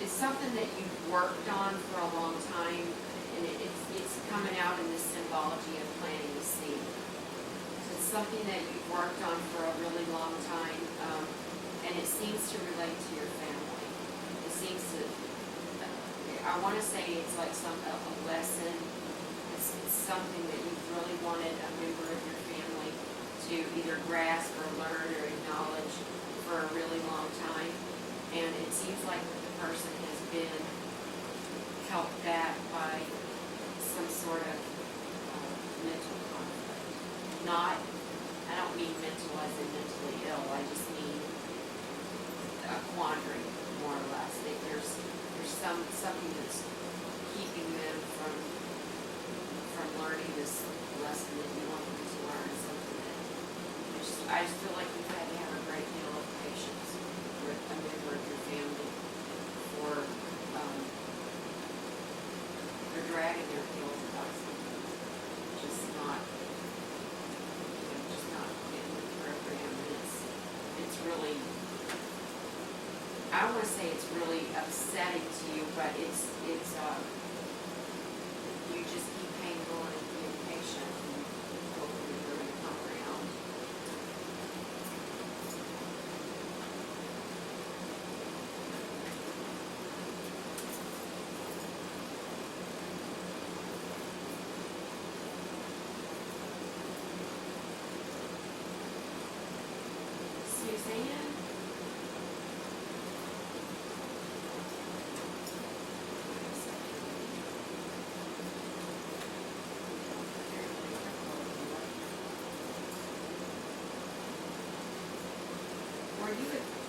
it's something that you've worked on for a long time, and it's coming out in the symbology of planting a seed. So it's something that you've worked on for a really long time, and it seems to relate to your family. It seems to, I want to say it's like a lesson. It's something that you've really wanted a member of your family to either grasp or learn or acknowledge for a really long time. And it seems like the person has been helped back by some sort of mental conflict. I don't mean mental as in mentally ill, I just mean a quandary, more or less. There's something that's keeping them from learning this lesson that you want them to learn, something that I just feel like you've had to have a great deal of patience with a member of your family for they're dragging their heels about something, just not getting the program, and it's really, I don't want to say it's really upsetting to you, but it's you just keep hanging on and being patient and hoping you're going to come around. Suzanne?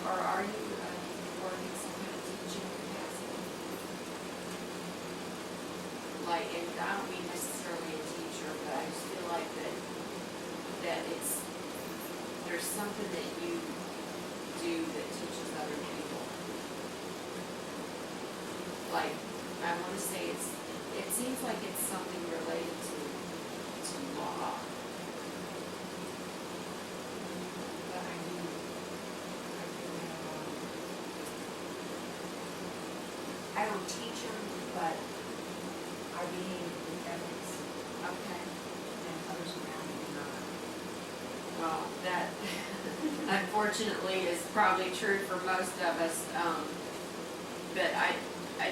Are you working some kind of teaching capacity? Like, and I don't mean necessarily a teacher, but I just feel like that there's something that you do that teaches other people. Like, I want to say it seems like it's something related to law. I don't teach them, but I behave with ethics. Okay. And others around me do not. Well, that unfortunately is probably true for most of us. But I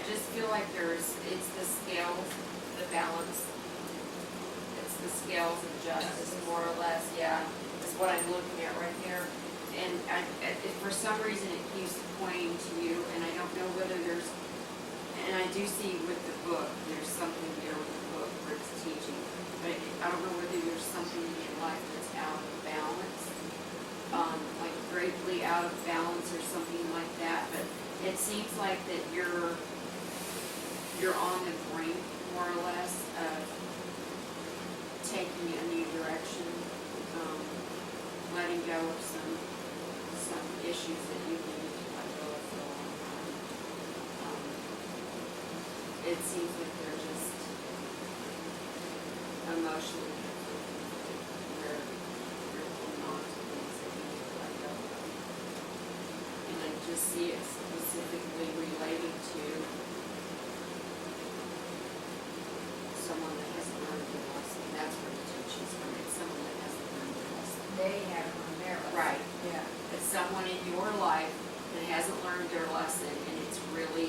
just feel like it's the scales, the balance. It's the scales of justice, more or less. Yeah, is what I'm looking at right there. And for some reason it keeps pointing to you, and I don't know whether there's. And I do see with the book, there's something there with the book where it's teaching. But I don't know whether there's something in your life that's out of balance, like greatly out of balance or something like that. But it seems like that you're on the brink, more or less, of taking a new direction, letting go of some issues that you needed to let go of for a long time. It seems like they're just emotionally conflicted, where you're holding on to things that you need to let go of. And I just see it specifically related to someone that hasn't learned their lesson. That's where the teaching's from. It's someone that hasn't learned their lesson. They haven't learned their lesson. Right. Yeah. It's someone in your life that hasn't learned their lesson, and it's really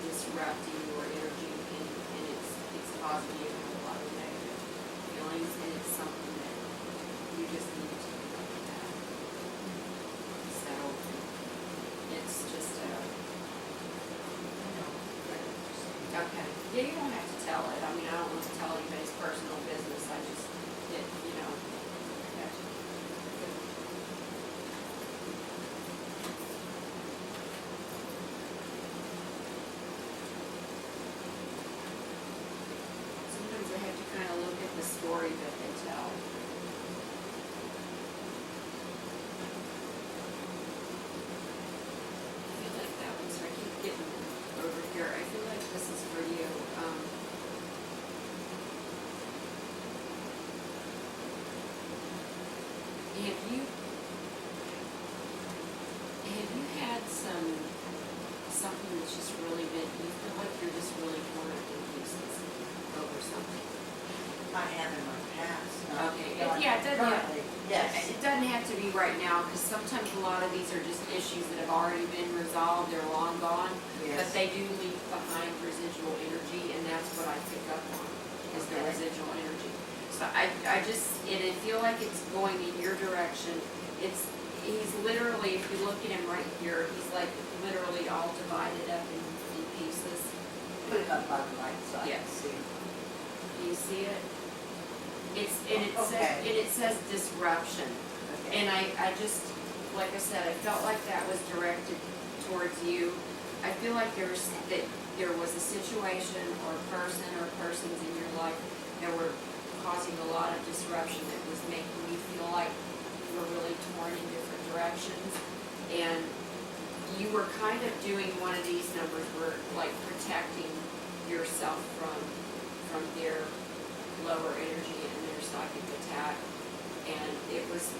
disrupting your energy, and it's causing you to have a lot of negative feelings, and it's something that you just need to take a look at. So it's just okay. Yeah, you don't have to tell it. I mean, I don't want to tell anybody's personal business. I just Sometimes I have to kind of look at the story that they tell. have you had something that's just really been, you feel like you're just really torn up in pieces over something? I have in my past. Okay, yeah, it doesn't have, Currently, yes. it doesn't have to be right now, because sometimes a lot of these are just issues that have already been resolved, they're long gone, but Yes. they do leave behind residual energy, and that's what I pick up on, is the Okay. residual energy. So I feel like it's going in your direction. He's literally, if you look at him right here, he's like literally all divided up in pieces. Put it up by the right side. Yes. See. Do you see it? It Okay. says disruption. Okay. And I just, like I said, I felt like that was directed towards you. I feel like there was a situation or a person or persons in your life that were causing a lot of disruption that was making you feel like you were really torn in different directions. And you were kind of doing one of these numbers where like protecting yourself from their lower energy and their psychic attack. And it was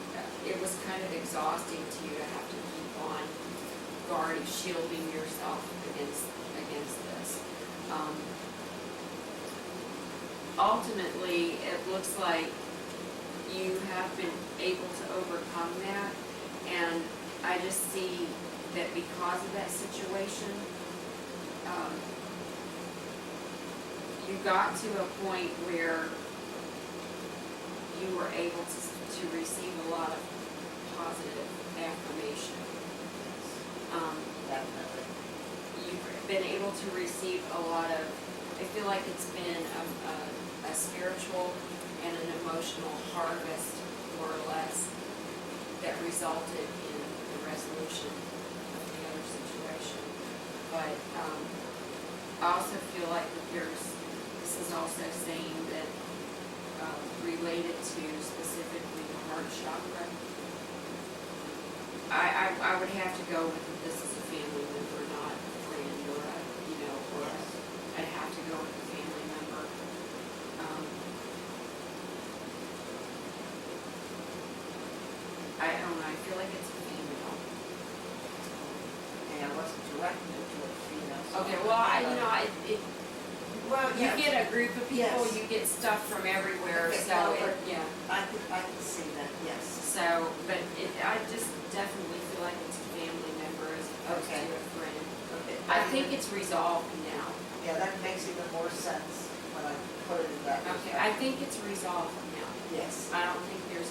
kind of exhausting to you to have to keep on guarding, shielding yourself against this. Ultimately, it looks like you have been able to overcome that, and I just see that because of that situation, you got to a point where you were able to receive a lot of positive affirmation. Definitely. You've been able to receive a lot of, I feel like it's been a spiritual and an emotional harvest, more or less, that resulted in the resolution of the other situation. But I also feel like that this is also saying that related to specifically the heart chakra, I would have to go with that this is a family member, not a friend or or Yes. I'd have to go with a family member. I don't know, I feel like it's a female. And I wasn't directed to a female. so Okay, well, Well, you yes. get a group of people, Yes. you get stuff from everywhere, Okay, so, well, yeah. I can see that, yes. So, but I just definitely feel like it's a family member as opposed to Okay. a friend. Okay. I think it's resolved now. Yeah, that makes even more sense when I put it in that Okay, perspective. I think it's resolved now. Yes. I don't think there's